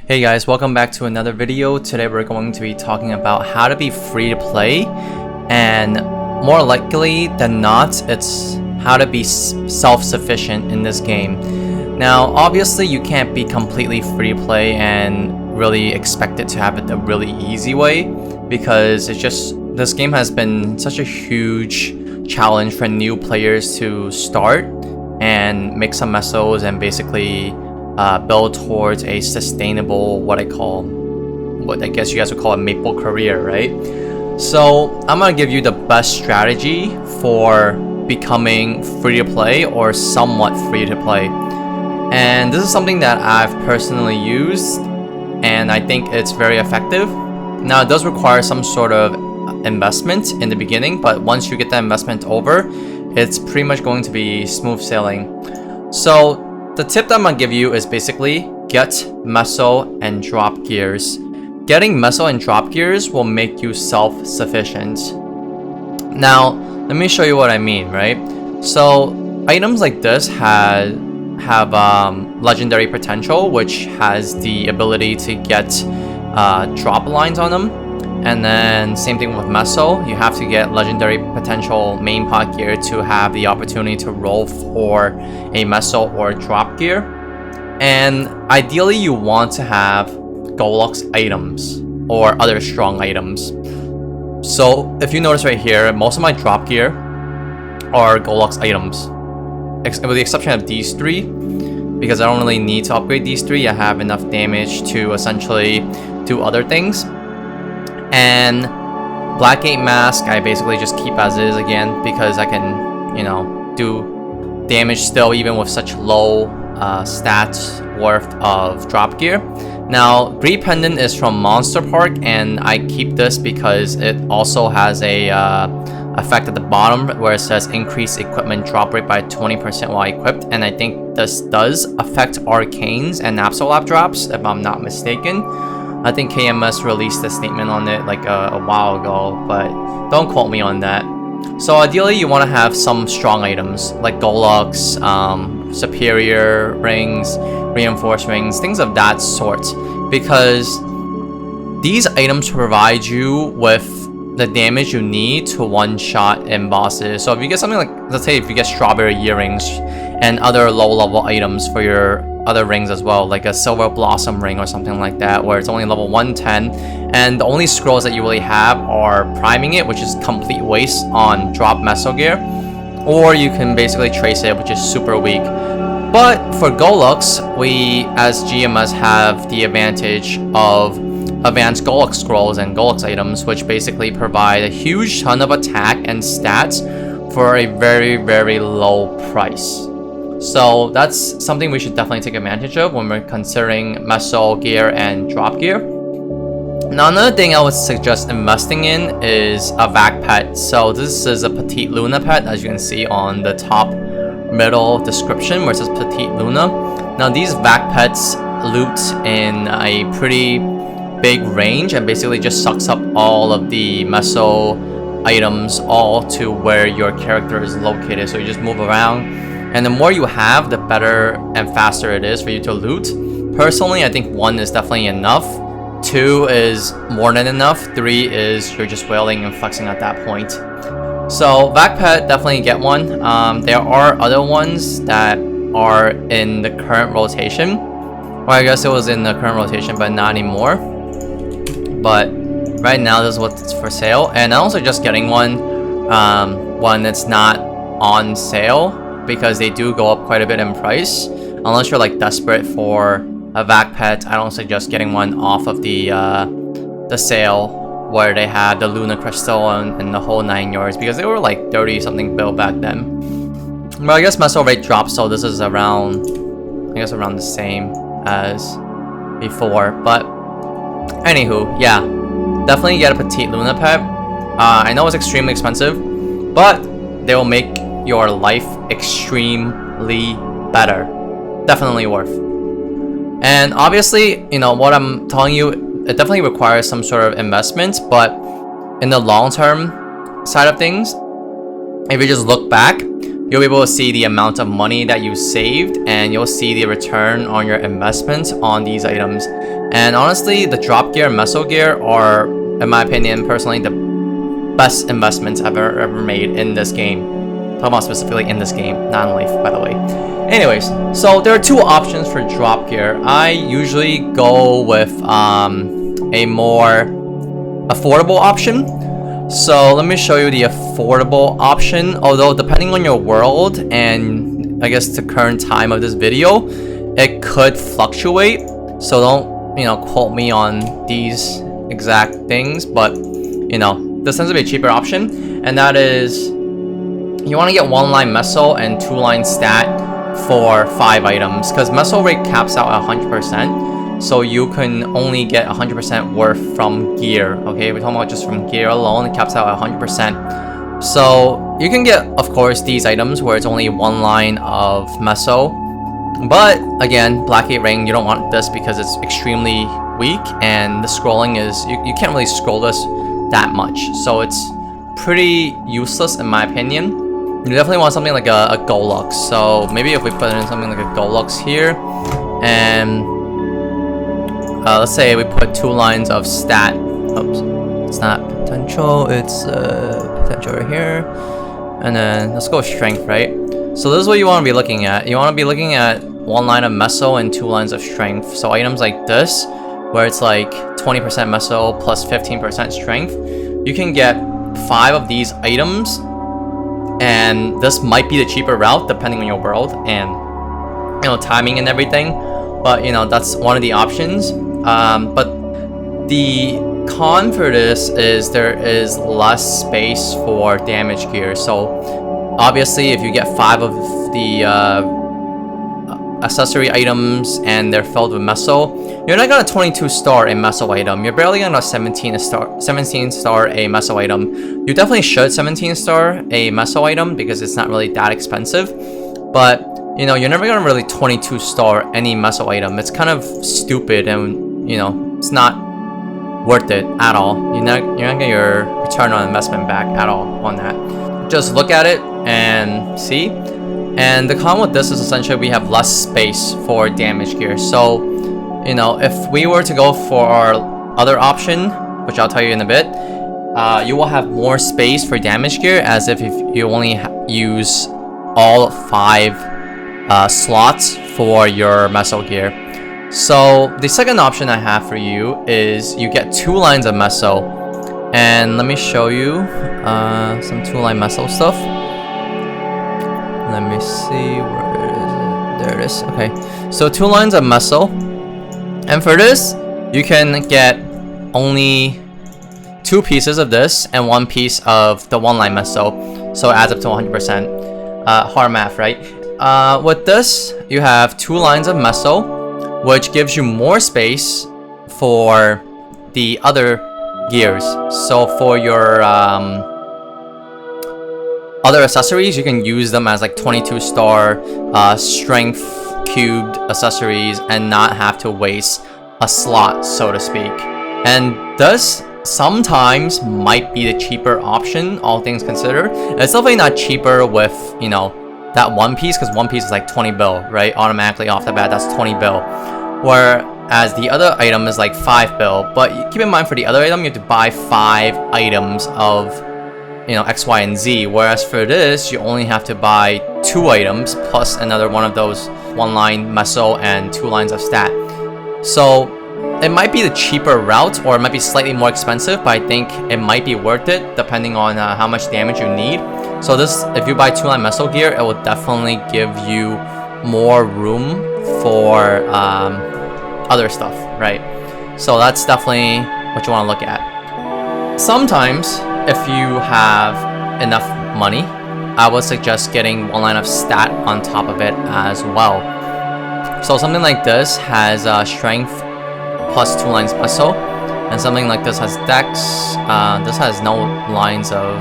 Hey guys, welcome back to another video. Today we're going to be talking about how to be free to play, and more likely than not, it's how to be self-sufficient in this game. Now, obviously you can't be completely free to play and really expect it to have it a really easy way, because it's just, this game has been such a huge challenge for new players to start and make some mesos and basically build towards a sustainable, what I guess you guys would call a maple career, right? So I'm gonna give you the best strategy for becoming free to play or somewhat free to play. And this is something that I've personally used, and I think it's very effective. Now, it does require some sort of investment in the beginning, but once you get that investment over, it's pretty much going to be smooth sailing. So the tip that I'm gonna give you is basically get meso and drop gears. Getting meso and drop gears will make you self-sufficient. Now, let me show you what I mean, right? So items like this have legendary potential, which has the ability to get drop lines on them. And then same thing with meso, you have to get legendary potential main pot gear to have the opportunity to roll for a meso or drop gear. And ideally you want to have Golux items or other strong items. So if you notice right here, most of my drop gear are Golux items, with the exception of these three, because I don't really need to upgrade these three. I have enough damage to essentially do other things. And Blackgate Mask I basically just keep as is again, because I can, you know, do damage still even with such low stats worth of drop gear. Now, Greed Pendant is from Monster Park, and I keep this because it also has a effect at the bottom where it says increase equipment drop rate by 20% while equipped, and I think this does affect arcanes and Absolab drops if I'm not mistaken. I think KMS released a statement on it like a while ago, but don't quote me on that. So ideally you want to have some strong items like Golux, superior rings, reinforced rings, things of that sort, because these items provide you with the damage you need to one-shot in bosses. So if you get something like, let's say if you get strawberry earrings and other low-level items for your other rings as well, like a silver blossom ring or something like that, where it's only level 110, and the only scrolls that you really have are priming it, which is complete waste on drop meso gear, or you can basically trace it, which is super weak. But for Golux, we as GMS have the advantage of advanced Golux scrolls and Golux items, which basically provide a huge ton of attack and stats for a very, very low price. So that's something we should definitely take advantage of when we're considering meso gear and drop gear. Now, another thing I would suggest investing in is a Vac Pet. So this is a Petite Luna pet, as you can see on the top middle description where it says Petite Luna. Now, these Vac Pets loot in a pretty big range and basically just sucks up all of the meso items all to where your character is located. So you just move around, and the more you have, the better and faster it is for you to loot. Personally, I think 1 is definitely enough. 2 is more than enough. 3 is you're just wailing and flexing at that point. So Vac Pet, definitely get one. There are other ones that are in the current rotation. Well, I guess it was in the current rotation, but not anymore. But right now, this is what's for sale. And I'm also just getting one that's not on sale, because they do go up quite a bit in price. Unless you're like desperate for a Vac Pet, I don't suggest getting one off of the sale where they had the Luna Crystal and the whole 9 yards, because they were like 30 something bill back then. But I guess meso rate dropped, so this is around, I guess around the same as before. But anywho, yeah, definitely get a Petite Luna pet. I know it's extremely expensive, but they will make your life extremely better. Definitely worth. And obviously, you know what I'm telling you, it definitely requires some sort of investment, but in the long term side of things, if you just look back, you'll be able to see the amount of money that you saved, and you'll see the return on your investment on these items. And honestly, the drop gear and meso gear are, in my opinion, personally, the best investments I've ever made in this game. Talking about specifically in this game, not in life, by the way. Anyways, so there are two options for drop gear. I usually go with a more affordable option. So let me show you the affordable option. Although depending on your world and I guess the current time of this video, it could fluctuate. So don't quote me on these exact things, but this tends to be a cheaper option, and that is you want to get 1 line meso and 2 line stat for 5 items, because meso rate caps out at 100%, so you can only get 100% worth from gear. Okay, we're talking about just from gear alone, it caps out at 100%. So you can get, of course, these items where it's only 1 line of meso, but again, Black 8 ring, you don't want this because it's extremely weak, and the scrolling is you can't really scroll this that much, so it's pretty useless in my opinion. You definitely want something like a Golux. So maybe if we put in something like a Golux here, and let's say we put 2 lines of stat. Oops, it's not potential, it's potential right here, and then let's go with strength, right? So this is what you want to be looking at. You want to be looking at 1 line of meso and 2 lines of strength. So items like this, where it's like 20% meso plus 15% strength, you can get 5 of these items, and this might be the cheaper route depending on your world and timing and everything, but that's one of the options. But the con for this is there is less space for damage gear. So obviously if you get 5 of the accessory items and they're filled with meso, you're not gonna 22 star a meso item. You're barely gonna 17 star a meso item. You definitely should 17 star a meso item because it's not really that expensive, but you're never gonna really 22 star any meso item. It's kind of stupid, and it's not worth it at all. You're not gonna get your return on investment back at all on that. Just look at it and see. And the con with this is essentially we have less space for damage gear. So, if we were to go for our other option, which I'll tell you in a bit, you will have more space for damage gear, as if you only use all 5 slots for your meso gear. So the second option I have for you is you get 2 lines of meso, and let me show you some 2 line meso stuff. Let me see, where is it? There it is. Okay, so 2 lines of meso, and for this you can get only 2 pieces of this and 1 piece of the 1 line meso, so it adds up to 100%. Hard math, right? With this you have 2 lines of meso, which gives you more space for the other gears. So for your other accessories, you can use them as like 22 star strength cubed accessories and not have to waste a slot, so to speak. And this sometimes might be the cheaper option, all things considered. It's definitely not cheaper with that 1 piece, because 1 piece is like 20 bill, right? Automatically off the bat, that's 20 bill. Whereas the other item is like 5 bill. But keep in mind, for the other item, you have to buy 5 items of X, Y, and Z, whereas for this you only have to buy 2 items plus another one of those 1 line meso and 2 lines of stat. So it might be the cheaper route, or it might be slightly more expensive, but I think it might be worth it depending on how much damage you need. So this, if you buy 2 line meso gear, it will definitely give you more room for other stuff, right? So that's definitely what you want to look at. Sometimes if you have enough money, I would suggest getting 1 line of stat on top of it as well. So something like this has strength plus 2 lines meso, and something like this has dex. This has no lines of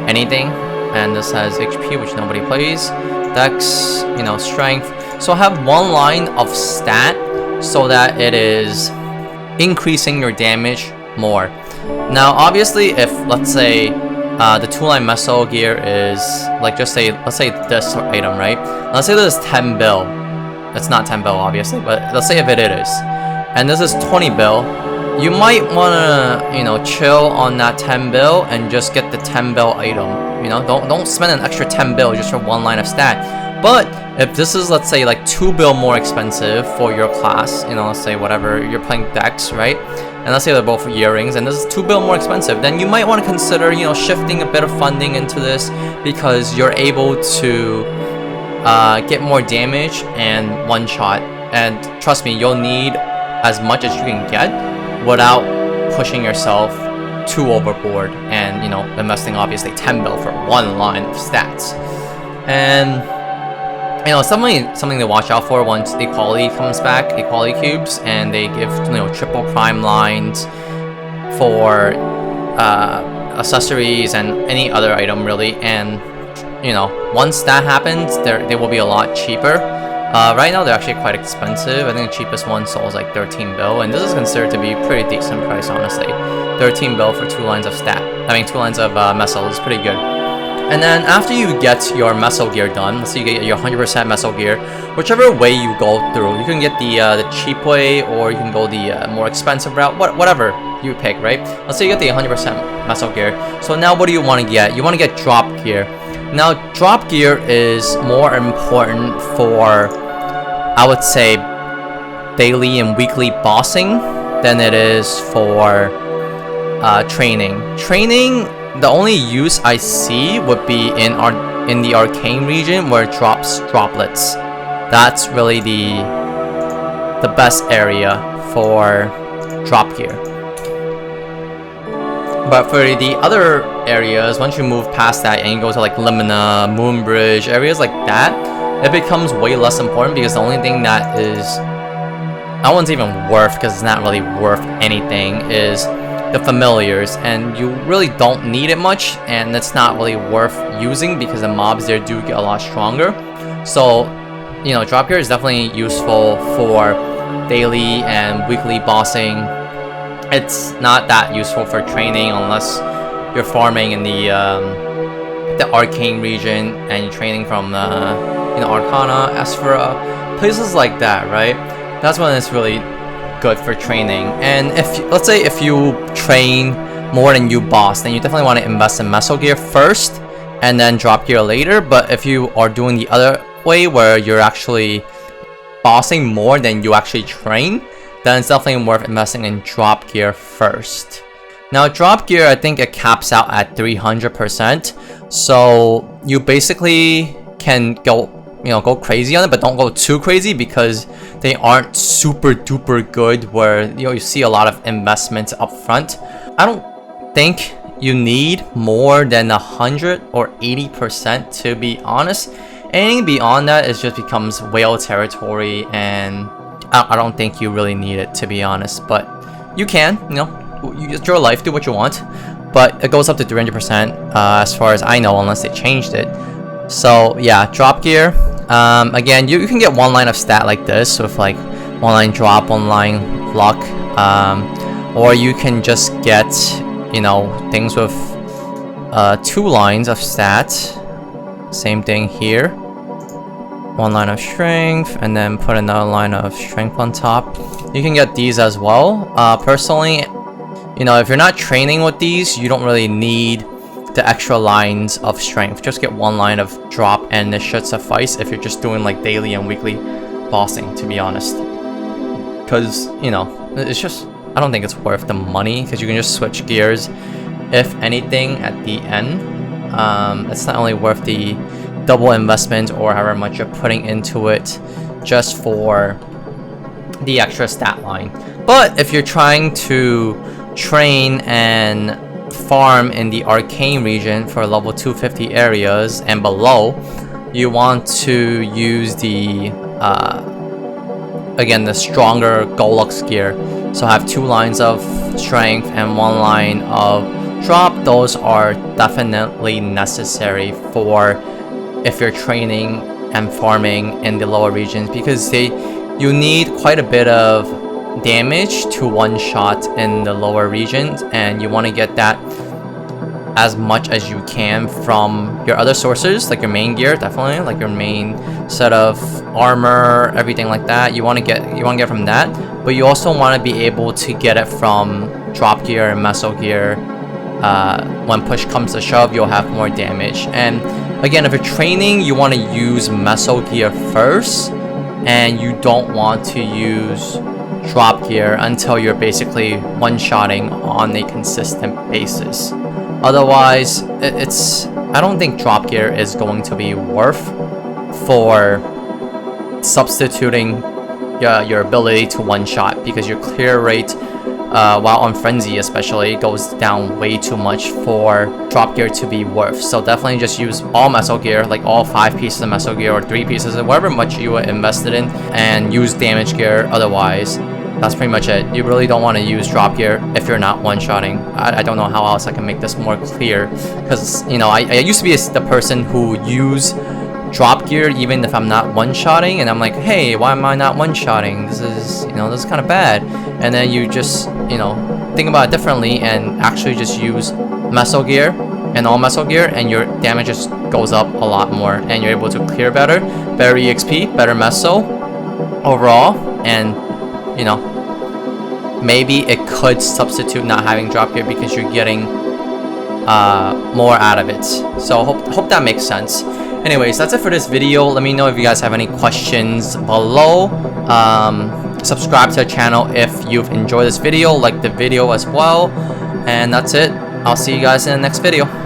anything, and this has HP, which nobody plays. Dex, strength. So have 1 line of stat so that it is increasing your damage more. Now obviously, if let's say the 2-line Meso gear is like, let's say this item, right? Let's say this is 10 bill. It's not 10 bill obviously, but let's say if it is, and this is 20 bill, you might wanna, you know, chill on that 10 bill and just get the 10 bill item. You know, don't spend an extra 10 bill just for 1 line of stat. But if this is, let's say, like 2 bill more expensive for your class, you know, let's say whatever you're playing decks, right? And let's say they're both earrings, and this is 2 bill more expensive, then you might want to consider, you know, shifting a bit of funding into this, because you're able to get more damage and one shot. And trust me, you'll need as much as you can get without pushing yourself too overboard and, you know, investing obviously 10 bill for 1 line of stats. And, you know, something to watch out for once equality comes back, equality cubes, and they give, you know, triple prime lines for accessories and any other item really. And, you know, once that happens, they will be a lot cheaper. Right now they're actually quite expensive. I think the cheapest one sold is like 13 bill, and this is considered to be a pretty decent price, honestly. 13 bill for 2 lines of stat. I mean 2 lines of Meso is pretty good. And then after you get your Meso gear done, let's say you get your 100% Meso gear, whichever way you go through, you can get the cheap way, or you can go the more expensive route, whatever you pick, right? Let's say you get the 100% Meso gear. So now what do you want to get? You want to get drop gear. Now drop gear is more important for, I would say, daily and weekly bossing than it is for training. Training, the only use I see would be in the arcane region where it drops droplets. That's really the best area for drop gear. But for the other areas, once you move past that and you go to like Limina, Moonbridge, areas like that, it becomes way less important, because the only thing that one's even worth, because it's not really worth anything, is the familiars, and you really don't need it much, and it's not really worth using because the mobs there do get a lot stronger. So, you know, drop gear is definitely useful for daily and weekly bossing. It's not that useful for training unless you're farming in the arcane region and you're training from you know, Arcana, Esphera, places like that, right? That's when it's really good for training. And if, let's say, if you train more than you boss, then you definitely want to invest in Meso gear first and then drop gear later. But if you are doing the other way, where you're actually bossing more than you actually train, then it's definitely worth investing in drop gear first. Now drop gear, I think it caps out at 300%, so you basically can go crazy on it, but don't go too crazy, because they aren't super duper good where, you know, you see a lot of investments up front. I don't think you need more than 100 or 80%, to be honest. Anything beyond that, it just becomes whale territory, and I don't think you really need it, to be honest. But you can, you know, it's your life, do what you want. But it goes up to 300% as far as I know, unless they changed it. So yeah, drop gear. Again, you can get 1 line of stat like this with like 1 line drop, 1 line luck, or you can just get, you know, things with 2 lines of stat. Same thing here. 1 line of strength, and then put another line of strength on top. You can get these as well. Personally, you know, if you're not training with these, you don't really need the extra lines of strength. Just get 1 line of drop, and this should suffice if you're just doing like daily and weekly bossing, to be honest. Because, you know, it's just, I don't think it's worth the money, because you can just switch gears, if anything, at the end. It's not only worth the double investment or however much you're putting into it just for the extra stat line. But if you're trying to train and farm in the arcane region for level 250 areas and below, you want to use the again, the stronger Golux gear. So have 2 lines of strength and 1 line of drop. Those are definitely necessary for if you're training and farming in the lower regions, because you need quite a bit of damage to one shot in the lower regions, and you want to get that as much as you can from your other sources, like your main gear, definitely, like your main set of armor, everything like that. You want to get from that, but you also want to be able to get it from drop gear and meso gear. When push comes to shove, you'll have more damage. And again, if you're training, you want to use meso gear first, and you don't want to use drop gear until you're basically one-shotting on a consistent basis. Otherwise, I don't think drop gear is going to be worth for substituting your ability to one-shot, because your clear rate while on frenzy especially goes down way too much for drop gear to be worth. So definitely just use all meso gear, like all 5 pieces of meso gear or 3 pieces of whatever much you were invested in, and use damage gear. Otherwise, that's pretty much it. You really don't want to use drop gear if you're not one-shotting. I don't know how else I can make this more clear, because you know, I used to be the person who used drop gear even if I'm not one-shotting, and I'm like, hey, why am I not one-shotting? This is kind of bad. And then you just, you know, think about it differently and actually just use meso gear and all meso gear, and your damage just goes up a lot more, and you're able to clear better EXP, better meso overall. And you know, maybe it could substitute not having drop gear because you're getting more out of it. So hope that makes sense. Anyways, that's it for this video. Let me know if you guys have any questions below. Subscribe to the channel if you've enjoyed this video, like the video as well. And that's it. I'll see you guys in the next video.